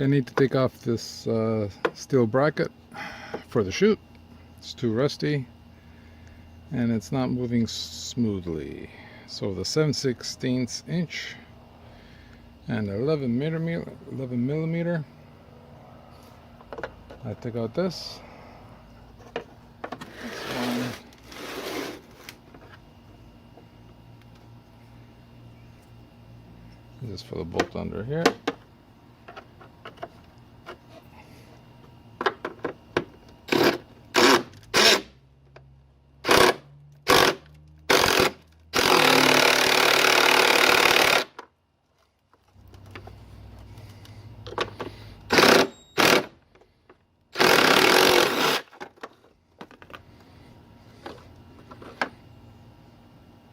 I need to take off this steel bracket for the chute. It's too rusty and it's not moving smoothly. So the 7/16 inch and 11 millimeter. I took out this. This is for the bolt under here.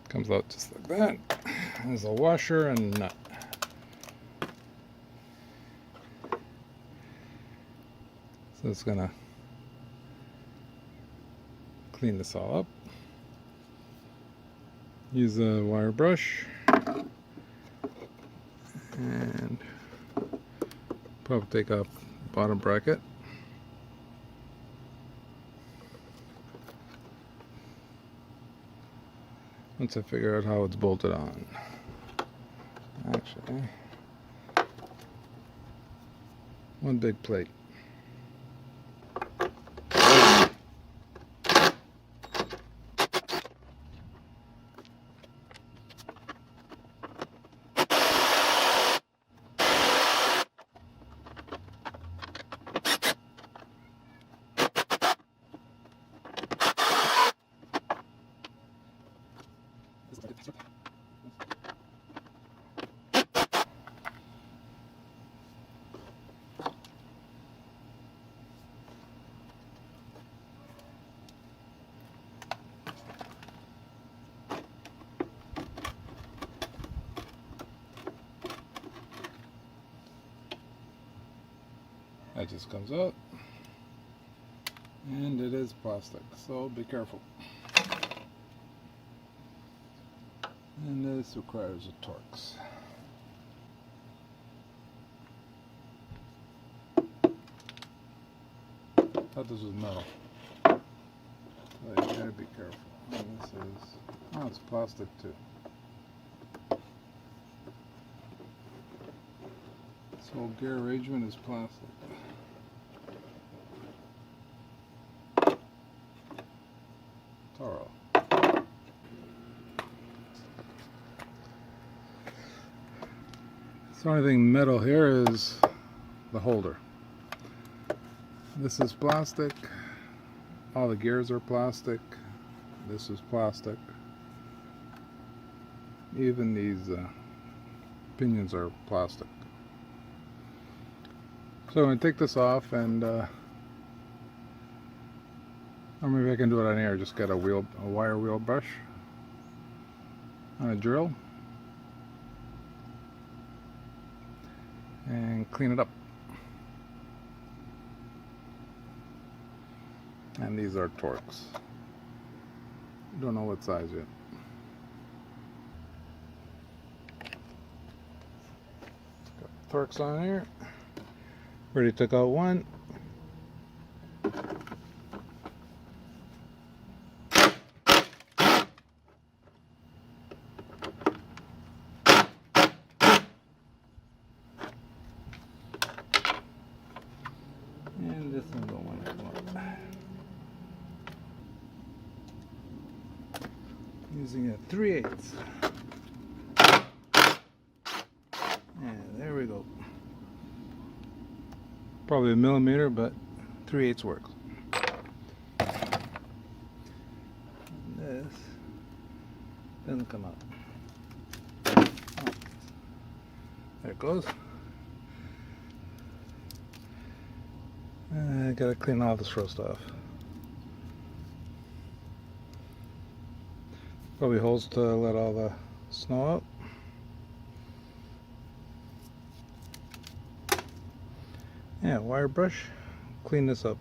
Comes out just like that. There's a washer and nut. So it's gonna clean this all up. Use a wire brush and probably take off the bottom bracket. Once I figure out how it's bolted on. Actually, one big plate. That just comes out, and it is plastic, so be careful. And this requires a Torx. Thought this was metal, so you gotta be careful. And this is, oh, it's plastic too. This whole gear arrangement is plastic. Toro. The only thing metal here is the holder. This is plastic. All the gears are plastic. This is plastic. Even these pinions are plastic. So I'm going to take this off and or maybe I can do it on air. Just get a wire wheel brush on a drill and clean it up. And these are Torx. Don't know what size yet. Got Torx on here. Already took out one. And this one don't want to come out. Using a 3/8. And there we go. Probably a millimeter, but 3/8 works. And this doesn't come out. Oh, there it goes. I gotta clean all this rust off. Probably holes to let all the snow out. Yeah, wire brush, clean this up.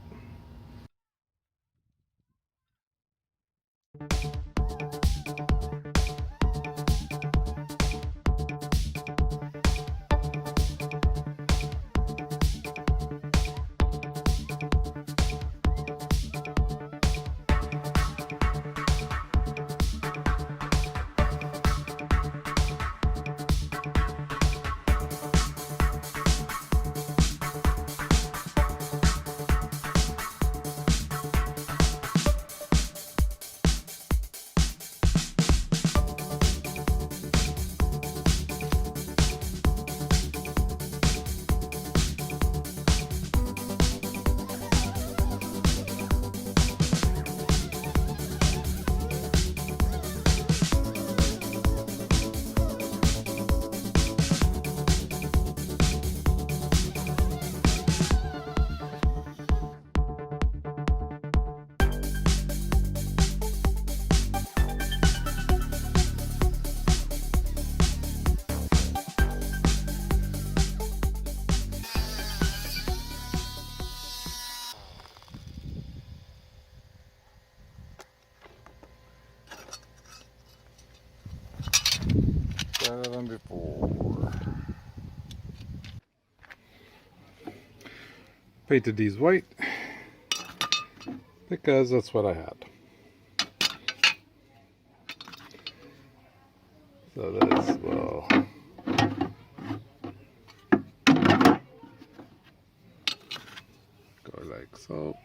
painted these white because that's what I had. So this will go like so.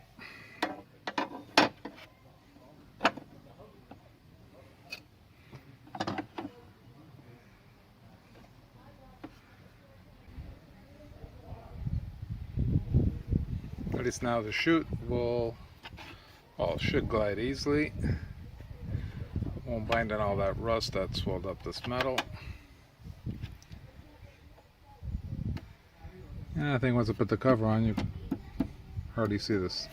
At least now the chute should glide easily. Won't bind in all that rust that swelled up this metal. And I think once I put the cover on, you hardly see this.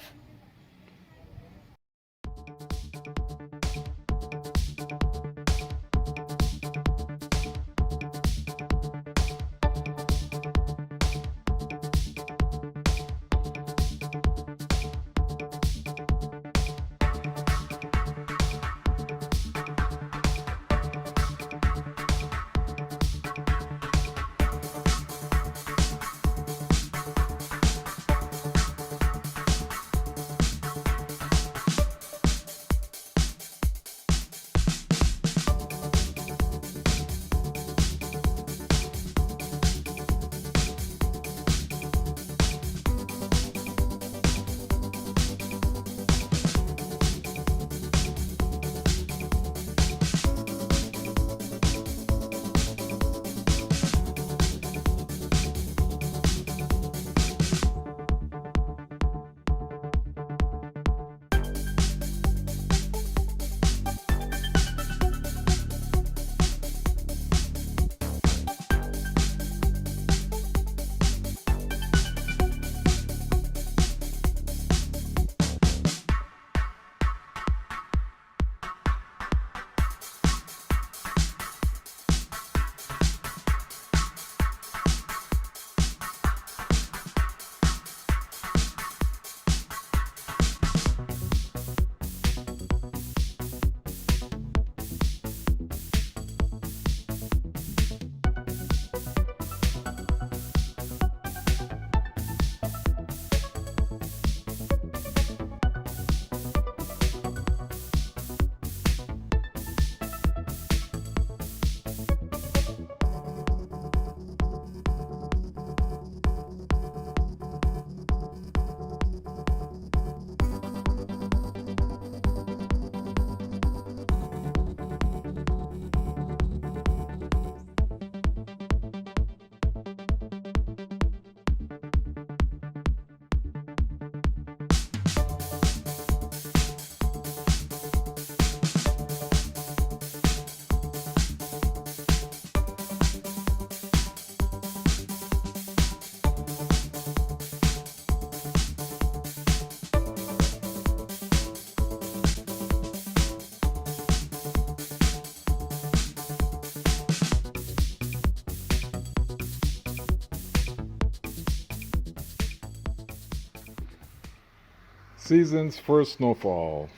Season's first snowfall.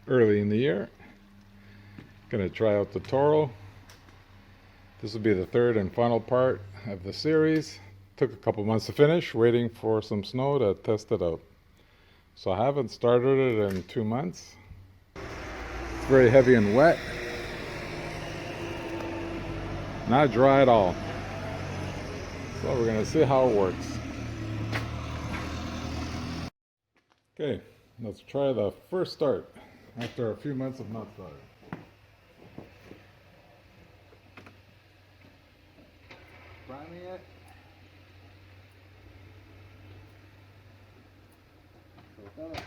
Early in the year. Gonna try out the Toro. This will be the third and final part of the series. Took a couple months to finish, waiting for some snow to test it out. So I haven't started it in 2 months. It's very heavy and wet. Not dry at all. So we're gonna see how it works. Okay, let's try the first start after a few months of not starting. Priming it. Like that.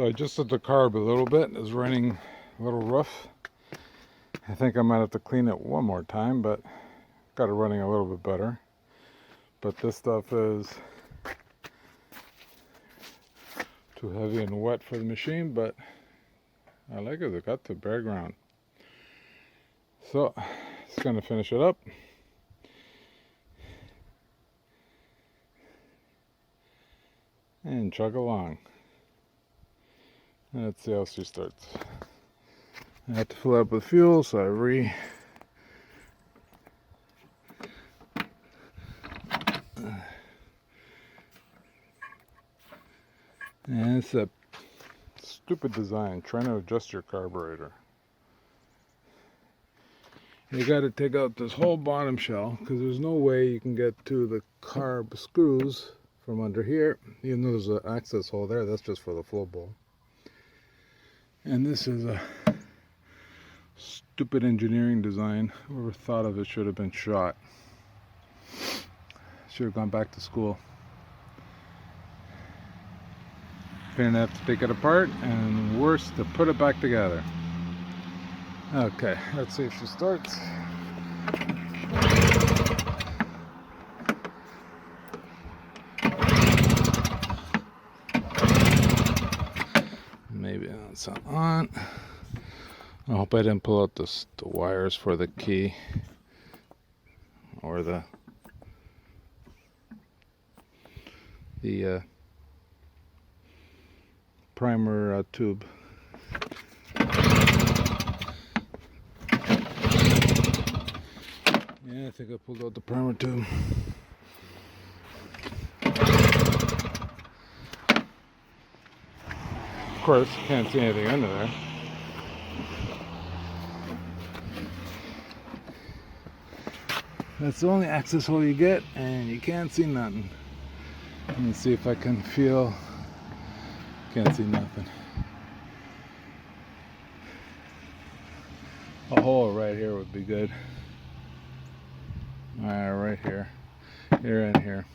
So I adjusted the carb a little bit. It's running a little rough. I think I might have to clean it one more time, but got it running a little bit better. But this stuff is too heavy and wet for the machine, but I like it. It got to bare ground. So it's going to finish it up. And chug along. Let's see how she starts. I have to fill it up with fuel, so I and it's a stupid design, trying to adjust your carburetor. You got to take out this whole bottom shell, because there's no way you can get to the carb screws from under here. Even though there's an access hole there, that's just for the flow bowl. And this is a stupid engineering design. Whoever thought of it should have been shot. Should have gone back to school. Gonna have to take it apart, and worse, to put it back together. Okay, let's see if she starts. Maybe that's not on. I hope I didn't pull out the wires for the key or the primer tube. Yeah, I think I pulled out the primer tube. Of course, can't see anything under there. That's the only access hole you get, and you can't see nothing. Let me see if I can feel. Can't see nothing. A hole right here would be good. Right here. Here and here.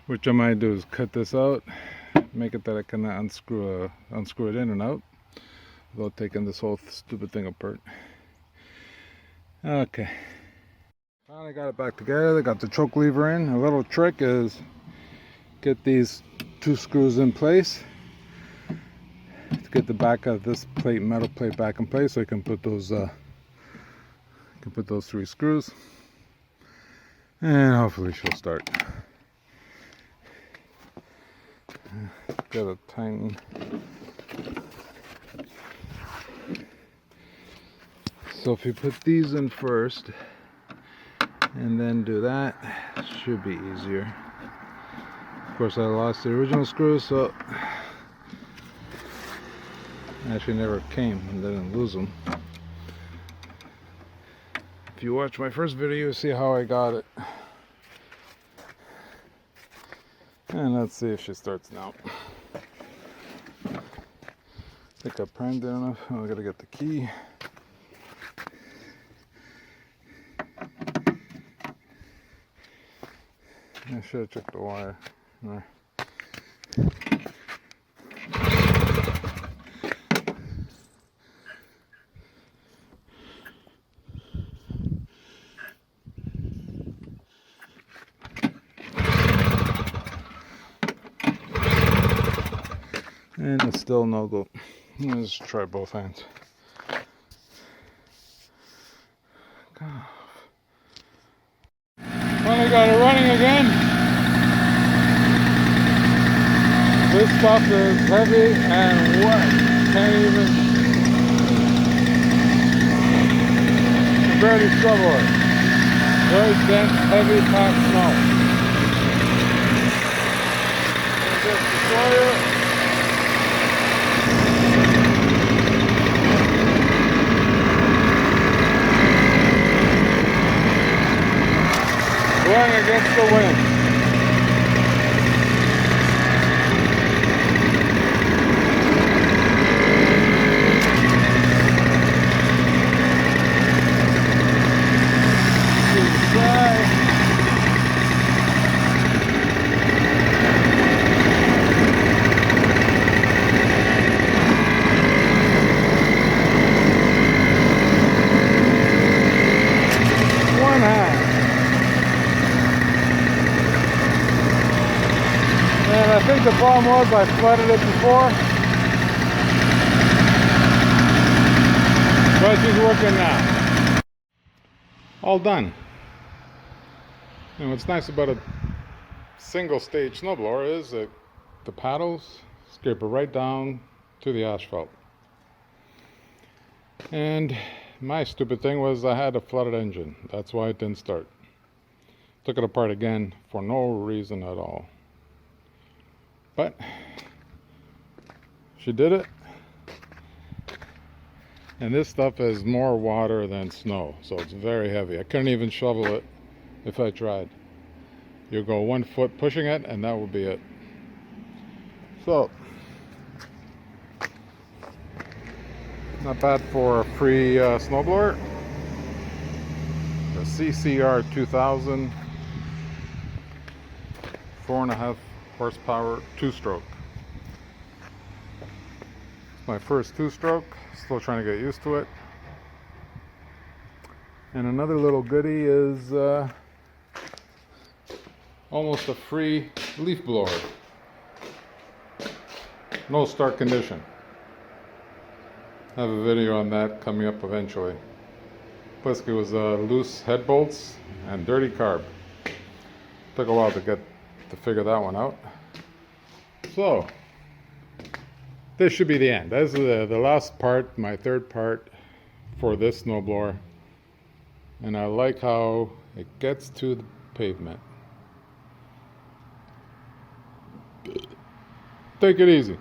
What I might do is cut this out, make it that I can unscrew it in and out without taking this whole stupid thing apart. Okay. Finally got it back together. Got the choke lever in. A little trick is get these two screws in place to get the back of this plate, metal plate, back in place, so you can put those three screws, and hopefully she'll start. Gotta tighten. So if you put these in first and then do that, it should be easier. Of course, I lost the original screws, so I actually never came and didn't lose them. If you watch my first video, you see how I got it. And let's see if she starts now. I think I primed it enough. I gotta get the key. I should have checked the wire. No. And it's still no go. Let's try both hands. Finally got it running again. This stuff is heavy and wet. Can't even barely shovel it. Very dense, heavy packed snow. Just destroy it. Blowing against the wind. think the problem was I flooded it before. But she's working now. All done. And what's nice about a single stage snowblower is that the paddles scrape it right down to the asphalt. And my stupid thing was I had a flooded engine. That's why it didn't start. Took it apart again for no reason at all. But she did it. And this stuff has more water than snow, so it's very heavy. I couldn't even shovel it if I tried. You go 1 foot pushing it and that would be it. So not bad for a free snowblower. The CCR2000 4.5 horsepower 2-stroke. It's my first 2-stroke, still trying to get used to it. And another little goodie is almost a free leaf blower. No start condition. I have a video on that coming up eventually. Basically it was loose head bolts and dirty carb. Took a while to figure that one out. So this should be the end. This is the last part, my third part for this snowblower. And I like how it gets to the pavement. Take it easy.